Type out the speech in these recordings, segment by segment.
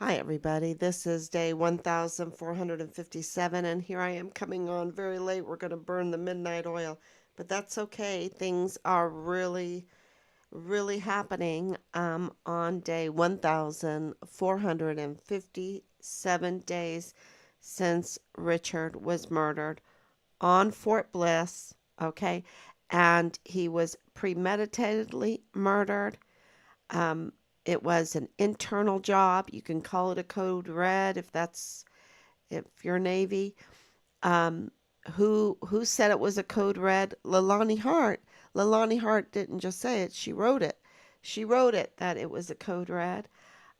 Hi, everybody. This is day 1457, and here I am coming on very late. We're going to burn the midnight oil, but that's okay. Things are really happening on day 1457 days since Richard was murdered on Fort Bliss, okay? And he was premeditatedly murdered. Um, it was an internal job. You can call it a code red if you're Navy. Um, who said it was a code red? Leilani Hart. Leilani Hart didn't just say it; she wrote it. She wrote it that it was a code red,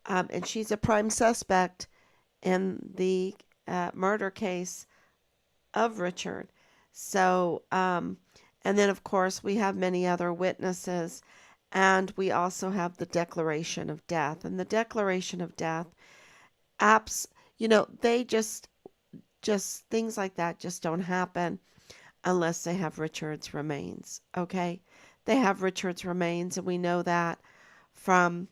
and she's a prime suspect in the murder case of Richard. So, and then of course we have many other witnesses, and we also have the declaration of death. And the declaration of death, apps, they just things like that just don't happen unless they have Richard's remains. Okay, they have Richard's remains, and we know that from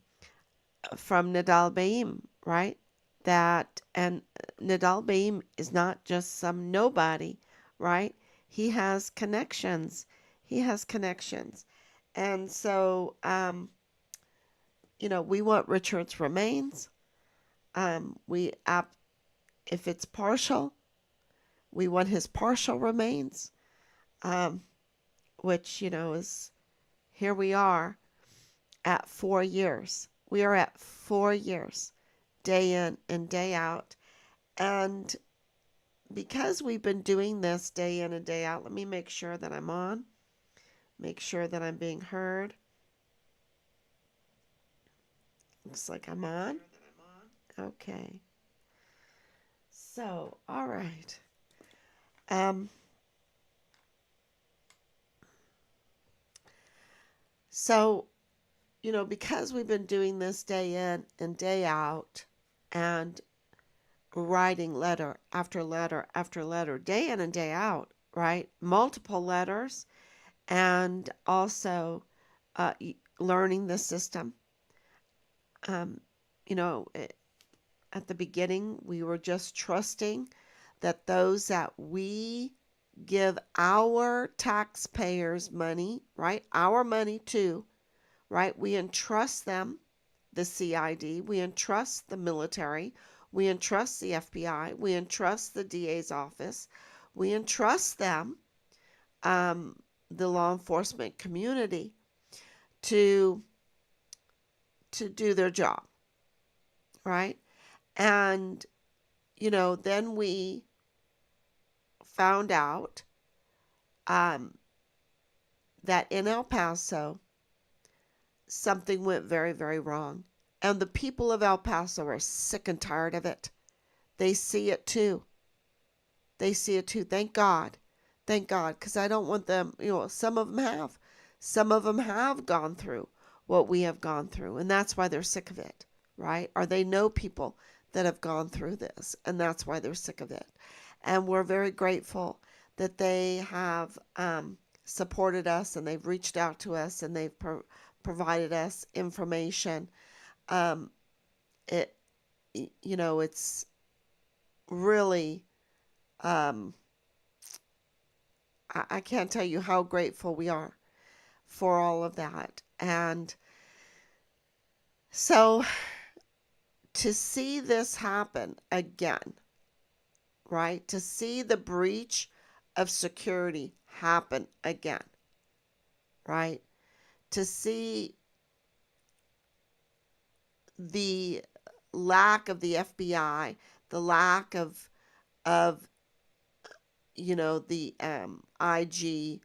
Nadal Baim, right? That and Nadal Baim is not just some nobody, right? He has connections. He has connections. And so, we want Richard's remains. We if it's partial, we want his partial remains, um, which is here we are at 4 years. We are at 4 years, day in and day out, and because we've been doing this day in and day out, let me make sure that I'm on, make sure that I'm being heard. Looks like I'm on. Okay. So, all right. Um, so, because we've been doing this day in and day out and writing letter after letter after letter, day in and day out, right? Multiple letters, and also uh, learning the system. Um, you know, at the beginning, we were just trusting that those that we give our taxpayers money, right? Our money to, right? We entrust them, the CID, we entrust the military, we entrust the FBI, we entrust the DA's office, we entrust them, um, the law enforcement community, to do their job, right? And then we found out um, that in El Paso something went very wrong, and the people of El Paso are sick and tired of it. They see it too. They see it too. Thank God, because I don't want them. Some of them have gone through what we have gone through, and that's why they're sick of it, right? Or they know people that have gone through this, and that's why they're sick of it. And we're very grateful that they have supported us, and they've reached out to us, and they've provided us information. Um, it, it's really, um, I can't tell you how grateful we are for all of that. And so to see this happen again, right? To see the breach of security happen again, right? To see the lack of the FBI, the lack of the IG,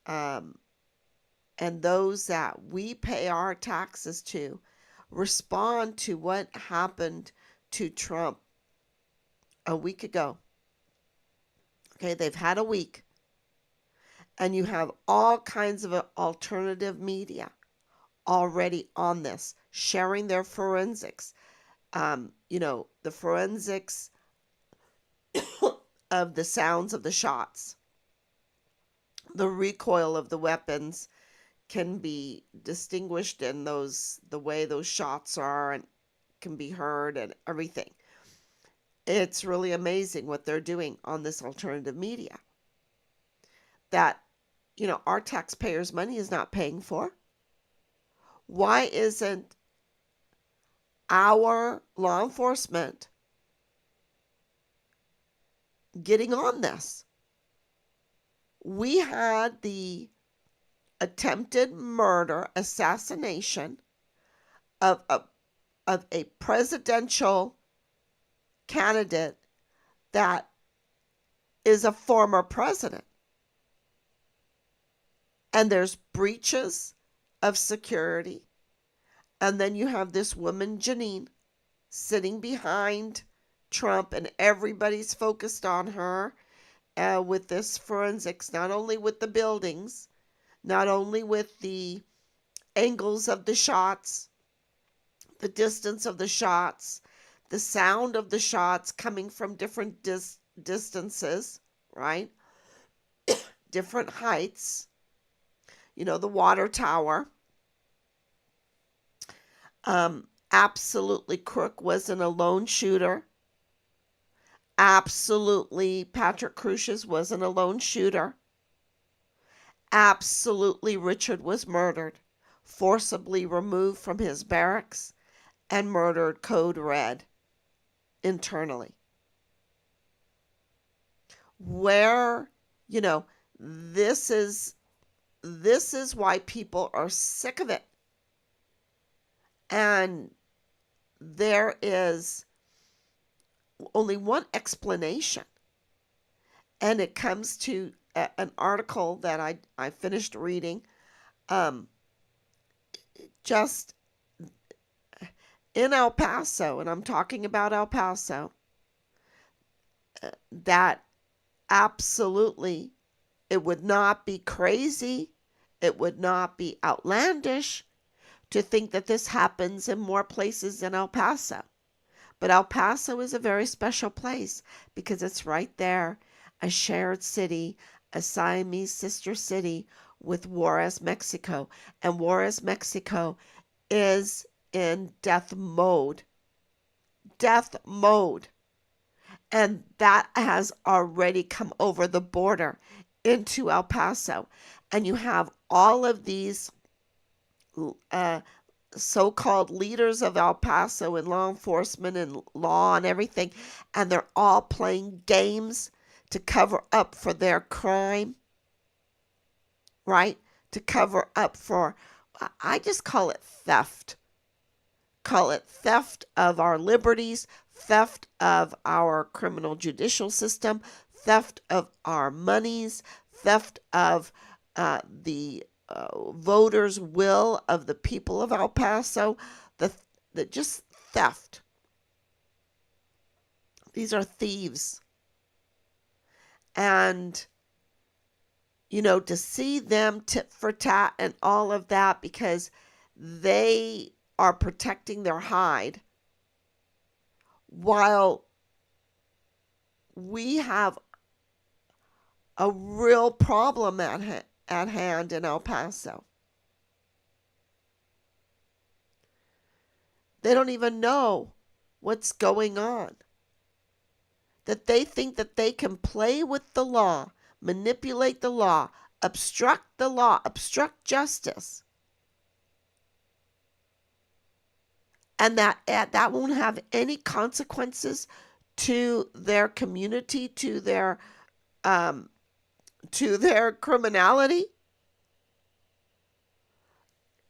um, and those that we pay our taxes to respond to what happened to Trump a week ago. Okay, they've had a week, and you have all kinds of alternative media already on this, sharing their forensics. The forensics of the sounds of the shots, the recoil of the weapons can be distinguished in the way those shots are, and can be heard and everything. It's really amazing what they're doing on this alternative media that, our taxpayers' money is not paying for. Why isn't our law enforcement getting on this? We had the attempted murder, assassination of a presidential candidate that is a former president. And there's breaches of security. And then you have this woman, Janine, sitting behind Trump, and everybody's focused on her with this forensics, not only with the buildings, not only with the angles of the shots, the distance of the shots, the sound of the shots coming from different distances, right? Different heights. The water tower. Absolutely, Crook wasn't a lone shooter. Absolutely, Patrick Crusius wasn't a lone shooter. Absolutely, Richard was murdered, forcibly removed from his barracks, and murdered Code Red internally. Where, this is why people are sick of it. And there is only one explanation. And it comes to an article that I finished reading just in El Paso, and I'm talking about El Paso, that absolutely it would not be crazy, it would not be outlandish to think that this happens in more places than El Paso. But El Paso is a very special place because it's right there, a shared city, a Siamese sister city with Juarez, Mexico. And Juarez, Mexico is in death mode. Death mode. And that has already come over the border into El Paso. And you have all of these so-called leaders of El Paso and law enforcement and law and everything, and they're all playing games to cover up for their crime, right? To cover up for, I just call it theft. Call it theft of our liberties, theft of our criminal judicial system, theft of our monies, theft of the voters' will of the people of El Paso, the just theft. These are thieves. And, to see them tit for tat and all of that because they are protecting their hide while we have a real problem at hand in El Paso. They don't even know what's going on. That they think that they can play with the law, manipulate the law, obstruct the law, obstruct justice. And that won't have any consequences to their community, to their criminality.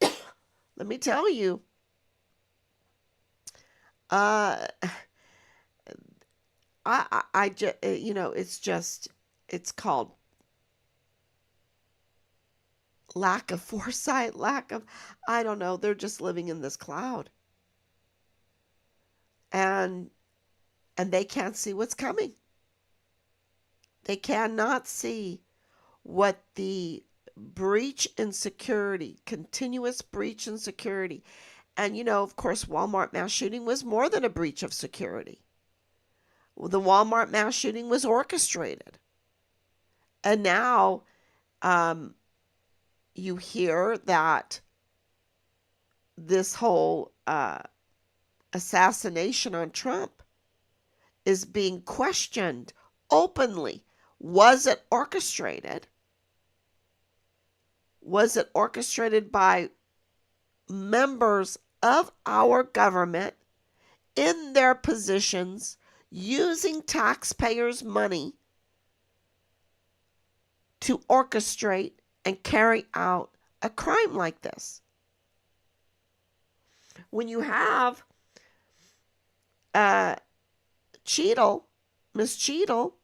Let me tell you, I just, it's called lack of foresight, I don't know, they're just living in this cloud. And they can't see what's coming. They cannot see what the breach in security, continuous breach in security. And, of course, Walmart mass shooting was more than a breach of security. The Walmart mass shooting was orchestrated. And now you hear that this whole assassination on Trump is being questioned openly. Was it orchestrated? Was it orchestrated by members of our government in their positions using taxpayers' money to orchestrate and carry out a crime like this? When you have Cheadle, Miss Cheadle,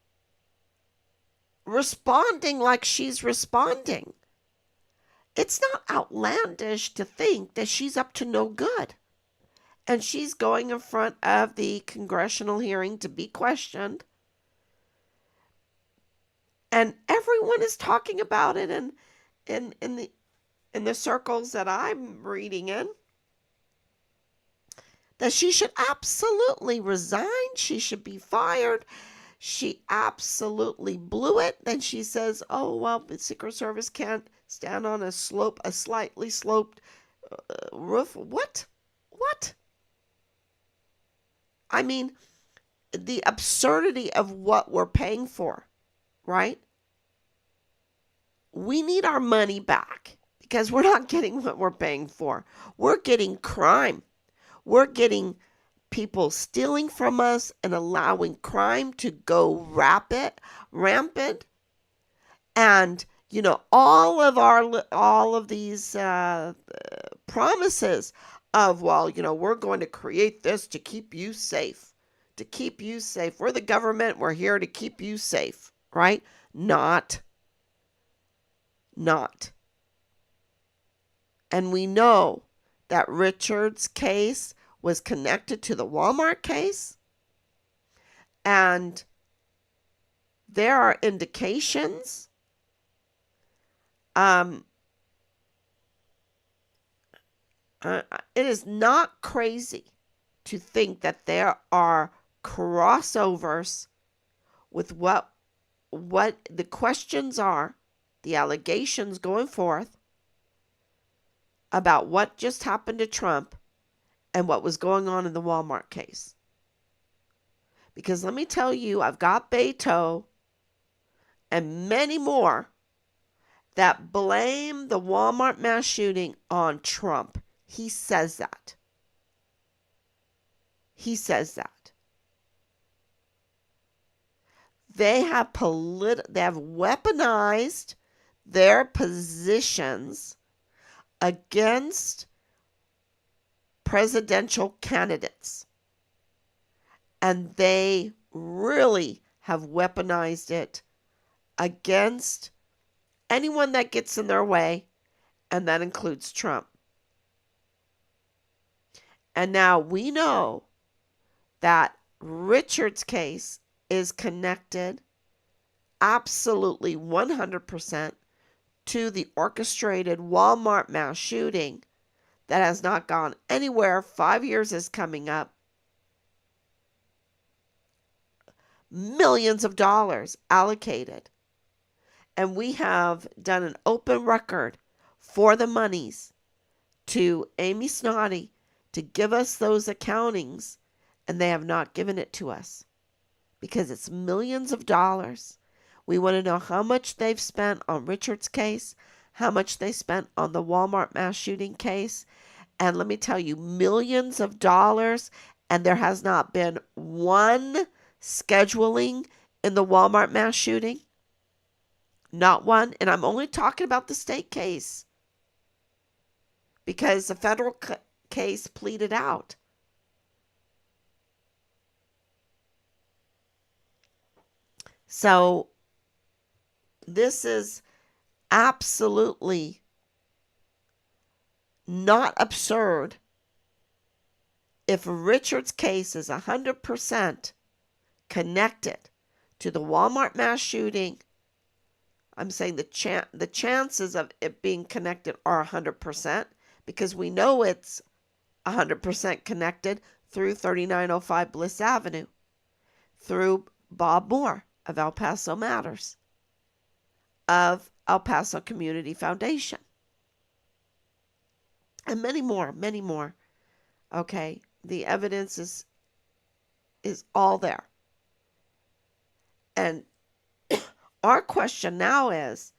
responding like she's responding, it's not outlandish to think that she's up to no good. And she's going in front of the congressional hearing to be questioned. And everyone is talking about it in the circles that I'm reading in, that she should absolutely resign. She should be fired. She absolutely blew it. Then she says, oh, well, the Secret Service can't stand on a slightly sloped roof. What? I mean, the absurdity of what we're paying for, right? We need our money back because we're not getting what we're paying for. We're getting crime. We're getting people stealing from us and allowing crime to go rampant. And, all of these promises of, well, we're going to create this to keep you safe. To keep you safe. We're the government. We're here to keep you safe, right? Not. And we know that Richard's case was connected to the Walmart case. And there are indications it is not crazy to think that there are crossovers with what the questions are, the allegations going forth about what just happened to Trump and what was going on in the Walmart case. Because let me tell you, I've got Beto and many more that blame the Walmart mass shooting on Trump. He says that. They have weaponized their positions against presidential candidates. And they really have weaponized it against anyone that gets in their way, and that includes Trump. And now we know that Richard's case is connected absolutely 100% to the orchestrated Walmart mass shooting that has not gone anywhere. 5 years is coming up. Millions of dollars allocated. And we have done an open record for the monies to Amy Snoddy to give us those accountings, and they have not given it to us because it's millions of dollars. We want to know how much they've spent on Richard's case, how much they spent on the Walmart mass shooting case. And let me tell you, millions of dollars, and there has not been one scheduling in the Walmart mass shooting. Not one. And I'm only talking about the state case because the federal case pleaded out. So this is absolutely not absurd. If Richard's case is 100% connected to the Walmart mass shooting, I'm saying the chances of it being connected are 100% because we know it's 100% connected through 3905 Bliss Avenue, through Bob Moore of El Paso Matters, of El Paso Community Foundation, and many more. Okay, The evidence is all there. And our question now is,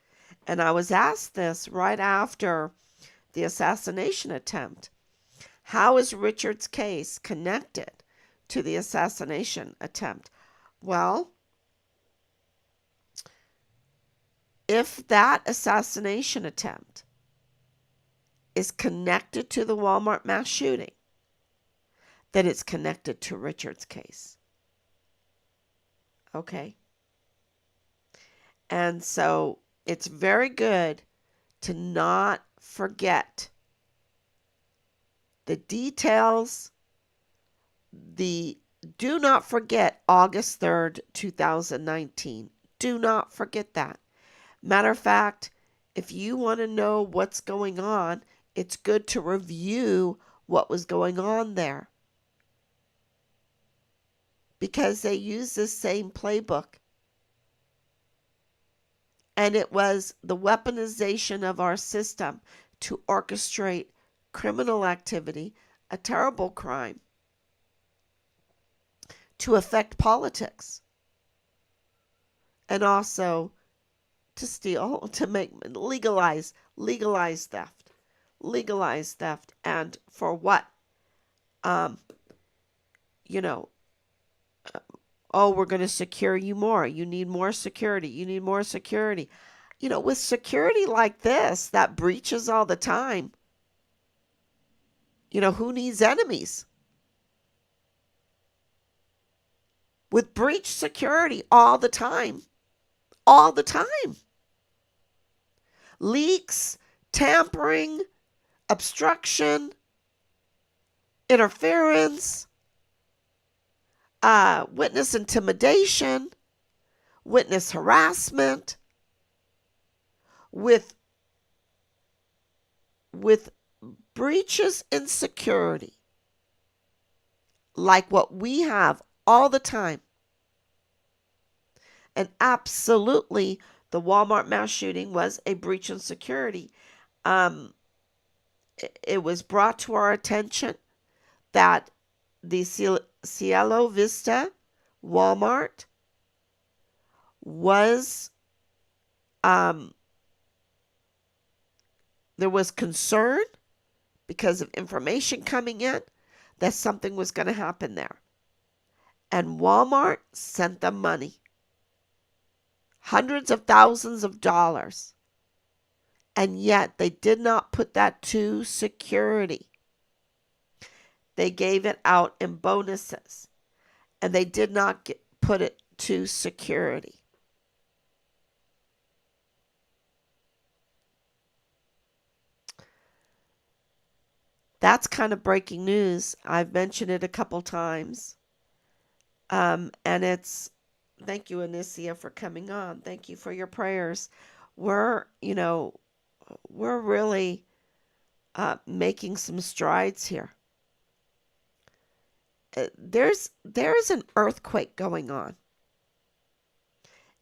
and I was asked this right after the assassination attempt, how is Richard's case connected to the assassination attempt? Well, if that assassination attempt is connected to the Walmart mass shooting, then it's connected to Richard's case. Okay? And so it's very good to not forget the details. Do not forget August 3rd, 2019. Do not forget that. Matter of fact, if you want to know what's going on, it's good to review what was going on there, because they use this same playbook. And it was the weaponization of our system to orchestrate criminal activity, a terrible crime, to affect politics, and also to steal, to legalize theft. And for what? We're going to secure you more. You need more security. With security like this that breaches all the time, who needs enemies? With breach security all the time. Leaks, tampering, obstruction, interference, witness intimidation, witness harassment, with breaches in security like what we have all the time. And absolutely, the Walmart mass shooting was a breach in security. It was brought to our attention that the Cielo Vista Walmart was, there was concern because of information coming in that something was going to happen there. And Walmart sent them money. Hundreds of thousands of dollars. And yet they did not put that to security. They gave it out in bonuses. And they did not put it to security. That's kind of breaking news. I've mentioned it a couple times. And it's, thank you, Anicia, for coming on. Thank you for your prayers. We're really making some strides here. There's an earthquake going on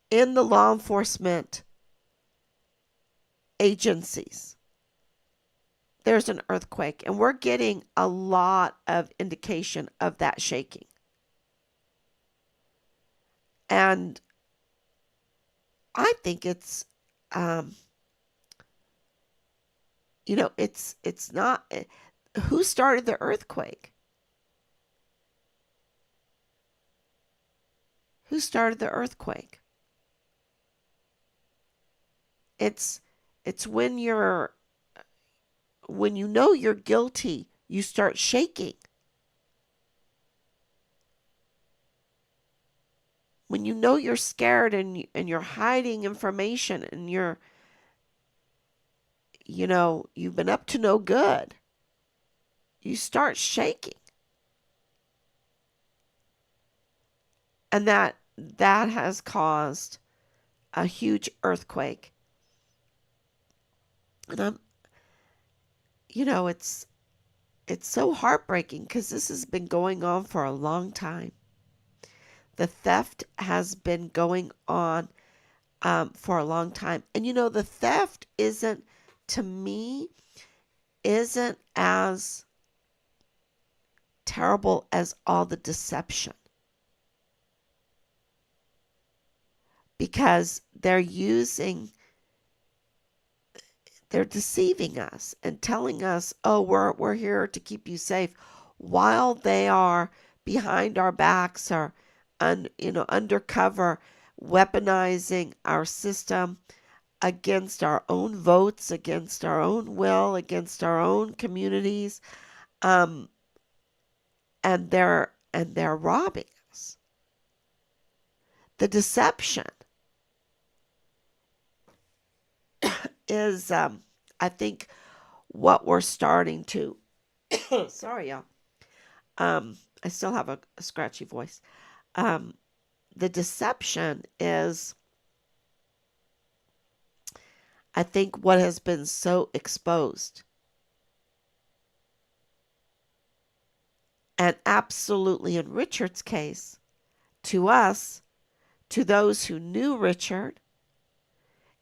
in the law enforcement agencies. There's an earthquake, and we're getting a lot of indication of that shaking. And I think it's, it's not, who started the earthquake? Who started the earthquake? It's when you know you're guilty, you start shaking. When you know you're scared and you're hiding information and you've been up to no good, you start shaking. And that has caused a huge earthquake. And it's so heartbreaking because this has been going on for a long time. The theft has been going on for a long time. And the theft isn't as terrible as all the deception, because they're deceiving us and telling us, oh, we're here to keep you safe, while they are behind our backs or undercover, weaponizing our system against our own votes, against our own will, against our own communities, um, and they're robbing us. The deception is, I think, what we're starting to. Sorry, y'all. I still have a scratchy voice. The deception is, I think, what has been so exposed. And absolutely, in Richard's case, to us, to those who knew Richard,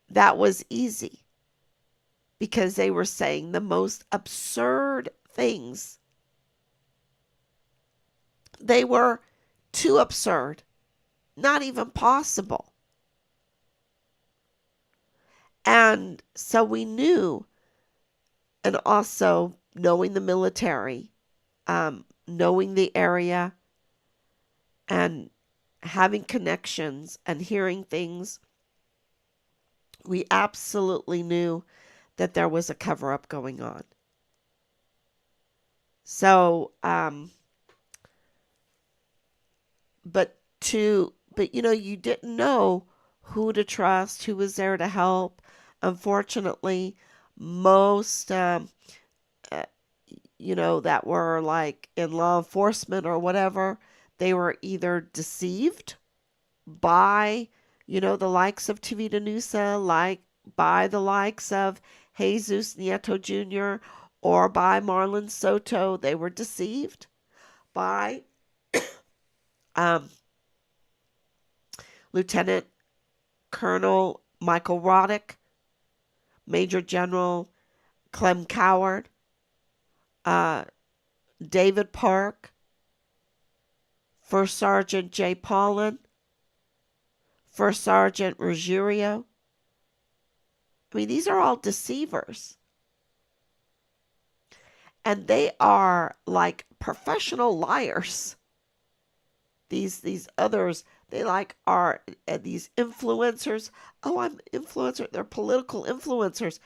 that was easy, because they were saying the most absurd things. They were too absurd, not even possible. And so we knew, and also knowing the military, knowing the area, and having connections and hearing things, we absolutely knew that there was a cover-up going on. So, but you didn't know who to trust, who was there to help. Unfortunately, most, that were like in law enforcement or whatever, they were either deceived by, the likes of Tavita Nusa, like by the likes of Jesus Nieto Jr., or by Marlon Soto. They were deceived by Lieutenant Colonel Michael Roddick, Major General Clem Coward, David Park, First Sergeant Jay Paulin, First Sergeant Ruggiero. I mean, these are all deceivers. And they are like professional liars. These others, they like are these influencers. Oh, I'm influencer. They're political influencers.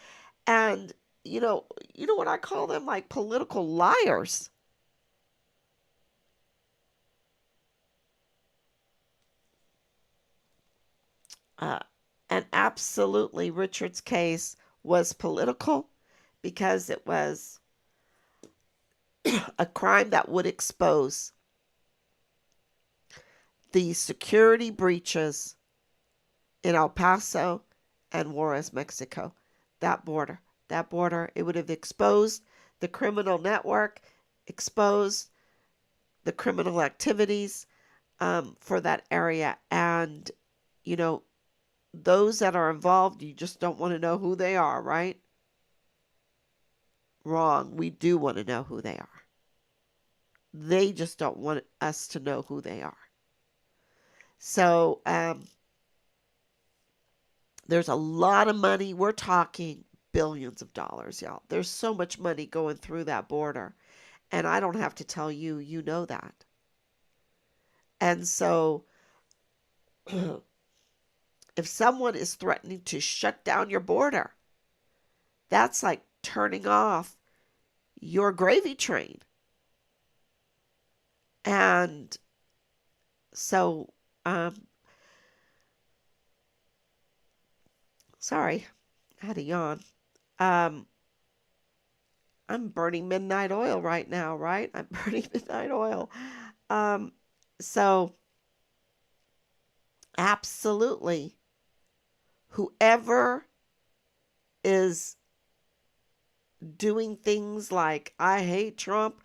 And you know what I call them? Like political liars. Uh, and absolutely, Richard's case was political, because it was a crime that would expose the security breaches in El Paso and Juarez, Mexico. That border, it would have exposed the criminal network, exposed the criminal activities for that area. And, those that are involved, you just don't want to know who they are, right? Wrong. We do want to know who they are. They just don't want us to know who they are. So, there's a lot of money. We're talking billions of dollars, y'all. There's so much money going through that border. And I don't have to tell you, you know that. And so, if someone is threatening to shut down your border, that's like turning off your gravy train. And so, sorry, I had a yawn. I'm burning midnight oil right now, right? I'm burning midnight oil. So, absolutely, whoever is doing things like, I hate Trump,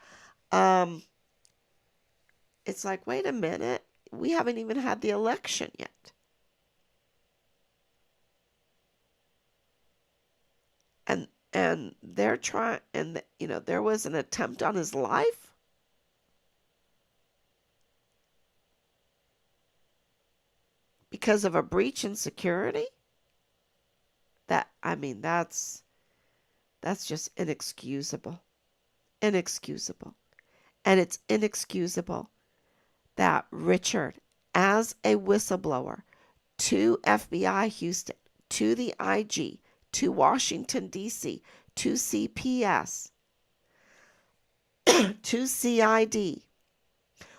it's like, wait a minute, we haven't even had the election yet. And they're trying, and there was an attempt on his life. because of a breach in security? That's just inexcusable. Inexcusable. And it's inexcusable that Richard, as a whistleblower to FBI Houston, to the IG, to Washington, D.C., to CPS, to CID,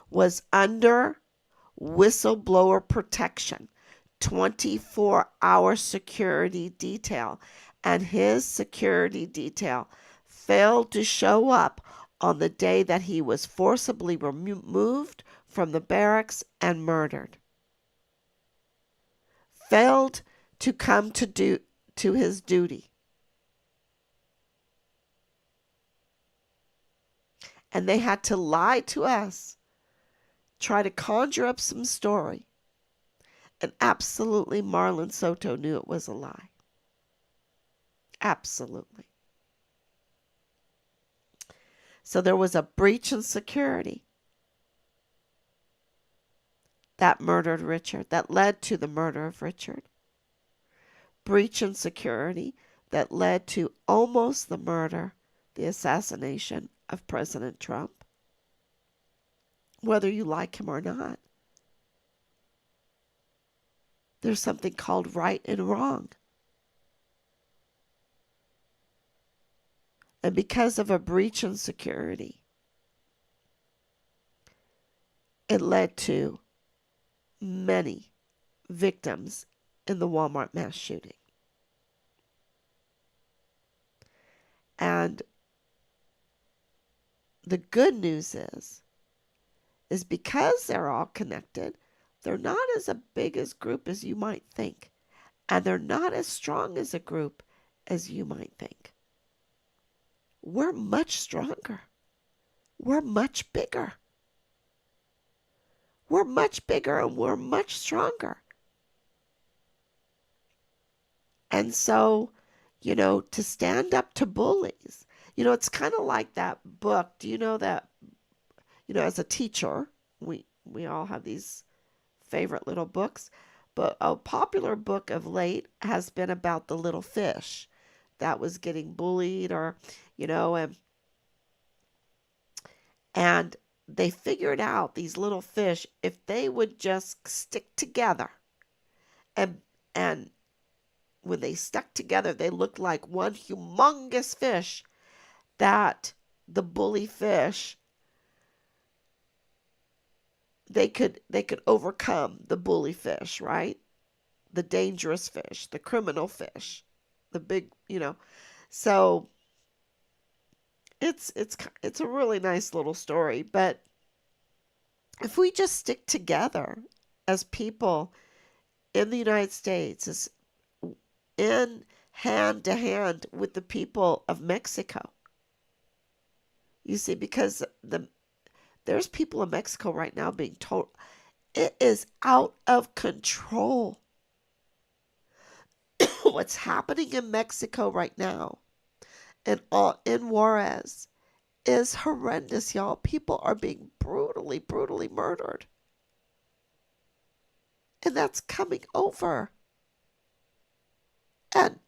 was under whistleblower protection, 24-hour security detail, and his security detail failed to show up on the day that he was forcibly removed from the barracks and murdered. Failed to come to his duty. And they had to lie to us, try to conjure up some story. And absolutely Marlon Soto knew it was a lie. Absolutely. So there was a breach in security that murdered Richard, that led to the murder of Richard. Breach in security that led to almost the murder, the assassination of President Trump, whether you like him or not. There's something called right and wrong. And because of a breach in security, it led to many victims in the Walmart mass shooting. And the good news is because they're all connected, they're not as a big as group as you might think. And they're not as strong as a group as you might think. We're much stronger. We're much bigger. We're much bigger and we're much stronger. And so, to stand up to bullies, it's kind of like that book. Do you know that, as a teacher, we all have these favorite little books, but a popular book of late has been about the little fish that was getting bullied and they figured out, these little fish, if they would just stick together and when they stuck together, they looked like one humongous fish, that the bully fish, they could overcome the bully fish, right? The dangerous fish, the criminal fish, the big, So it's a really nice little story, but if we just stick together as people in the United States, as in hand to hand with the people of Mexico. You see, because there's people in Mexico right now being told it is out of control. What's happening in Mexico right now and in Juarez is horrendous, y'all. People are being brutally, brutally murdered. And that's coming over. And,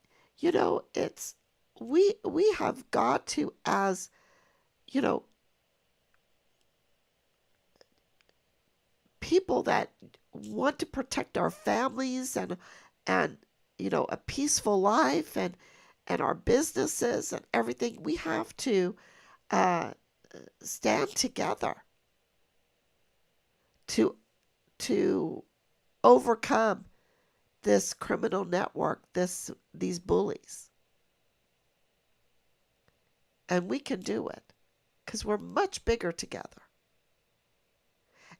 it's, we have got to, as, people that want to protect our families and a peaceful life and our businesses and everything, we have to stand together to overcome this criminal network, these bullies. And we can do it because we're much bigger together.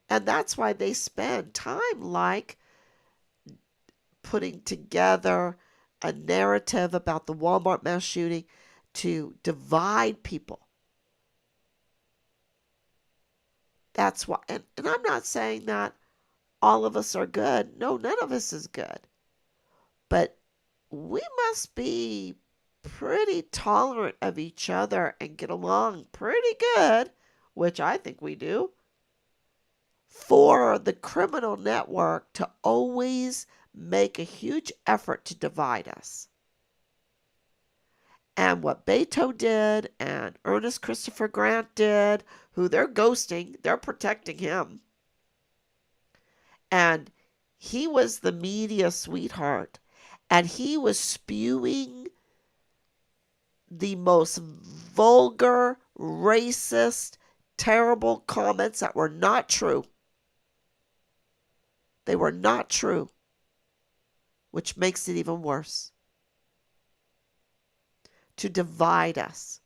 And that's why they spend time like putting together a narrative about the Walmart mass shooting to divide people. That's why, and I'm not saying that all of us are good. No, none of us is good. But we must be pretty tolerant of each other and get along pretty good, which I think we do. for the criminal network to always make a huge effort to divide us. And what Beto did and Ernest Christopher Grant did, who they're ghosting, they're protecting him. And he was the media sweetheart. And he was spewing the most vulgar, racist, terrible comments that were not true. They were not true, which makes it even worse. To divide us.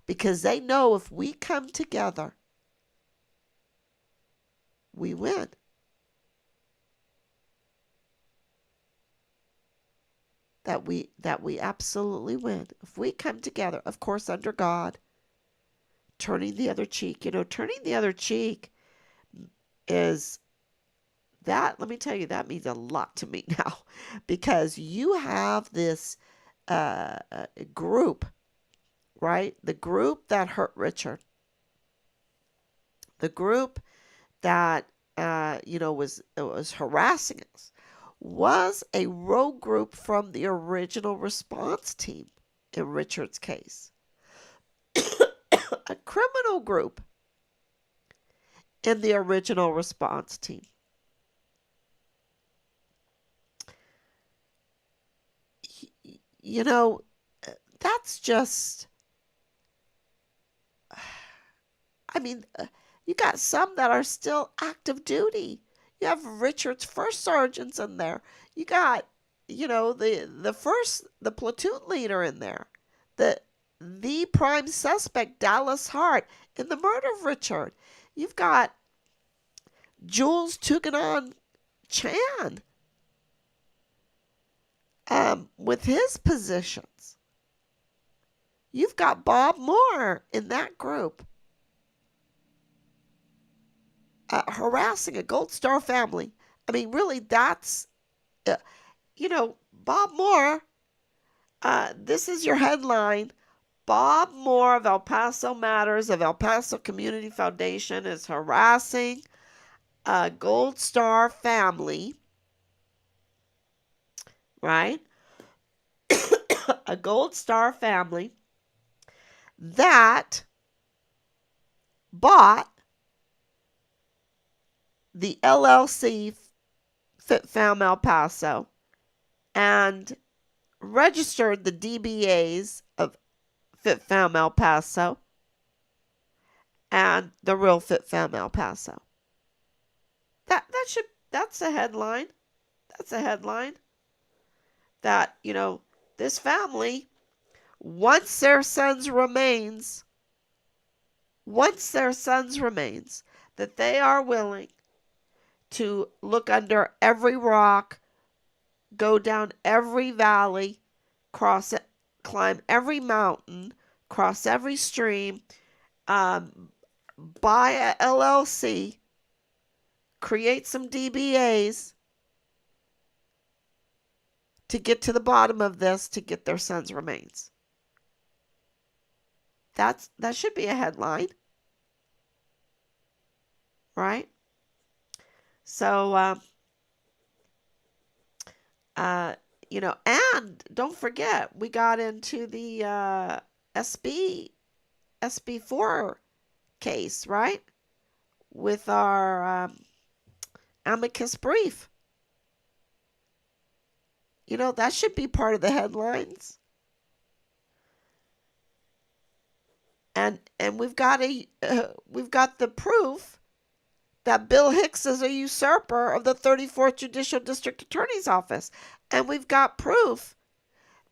Because they know if we come together, we win. That we absolutely win. If we come together, of course, under God, turning the other cheek. You know, turning the other cheek is that, let me tell you, that means a lot to me now. Because you have this group, right? The group that hurt Richard. The group that, was harassing us was a rogue group from the original response team in Richard's case. A criminal group in the original response team. You know, that's just, I mean, you got some that are still active duty. You have Richard's first sergeants in there. You got, the platoon leader in there. The prime suspect, Dallas Hart, in the murder of Richard. You've got Jules Tuganon Chan with his positions. You've got Bob Moore in that group. Harassing a Gold Star family. I mean, really, that's, Bob Moore, this is your headline. Bob Moore of El Paso Matters of El Paso Community Foundation is harassing a Gold Star family, right? A Gold Star family that bought the LLC FitFam El Paso and registered the DBAs of FitFam El Paso and the real FitFam El Paso. That's a headline. That's a headline. That, this family wants their son's remains, that they are willing to look under every rock, go down every valley, climb every mountain, cross every stream, buy a LLC, create some DBAs to get to the bottom of this, to get their son's remains. That should be a headline, right? So, and don't forget, we got into the SB4 case, right? With our amicus brief. That should be part of the headlines. And we've got the proof that Bill Hicks is a usurper of the 34th Judicial District Attorney's Office. And we've got proof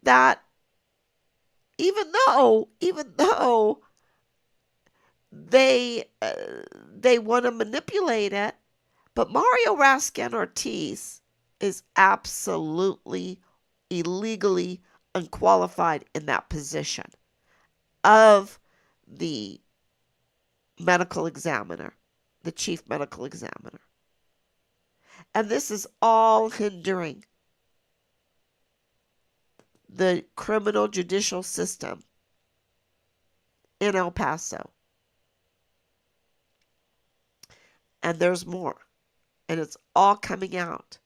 that even though they want to manipulate it, but Mario Raskin Ortiz is absolutely illegally unqualified in that position of the medical examiner, the chief medical examiner. And this is all hindering the criminal judicial system in El Paso. And there's more. And it's all coming out.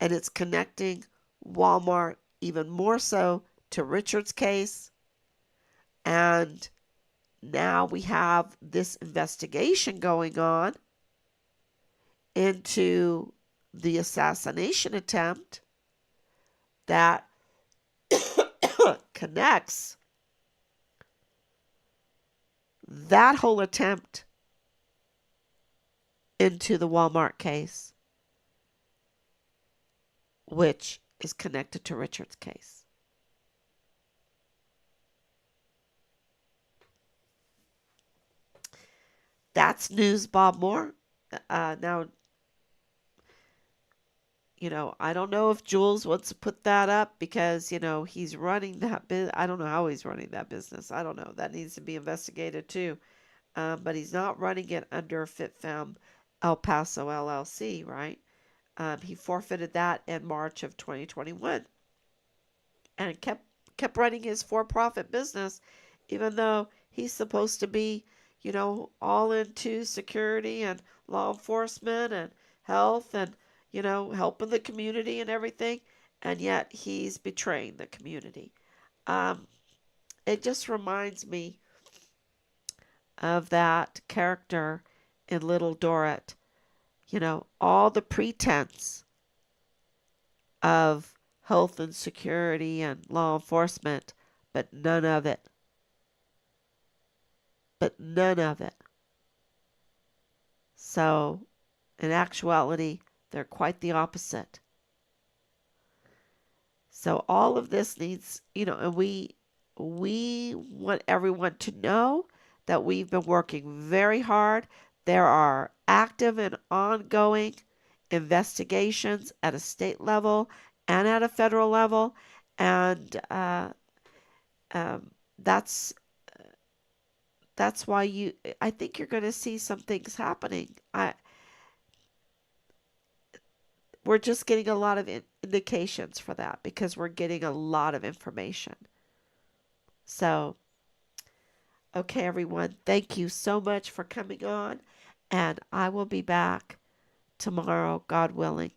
And it's connecting Walmart even more so to Richard's case. And now we have this investigation going on into the assassination attempt that connects that whole attempt into the Walmart case, which is connected to Richard's case. That's news, Bob Moore. Now, I don't know if Jules wants to put that up because, he's running that business. I don't know how he's running that business. I don't know. That needs to be investigated too. But he's not running it under FitFem El Paso LLC, right? He forfeited that in March of 2021 and kept running his for-profit business, even though he's supposed to be, all into security and law enforcement and health and, helping the community and everything. And yet he's betraying the community. It just reminds me of that character in Little Dorrit. All the pretense of health and security and law enforcement, but none of it. So, in actuality, they're quite the opposite. So all of this needs, and we want everyone to know that we've been working very hard. There are active and ongoing investigations at a state level and at a federal level, and that's why I think you're going to see some things happening. We're just getting a lot of indications for that because we're getting a lot of information. So, okay, everyone, thank you so much for coming on, and I will be back tomorrow, God willing.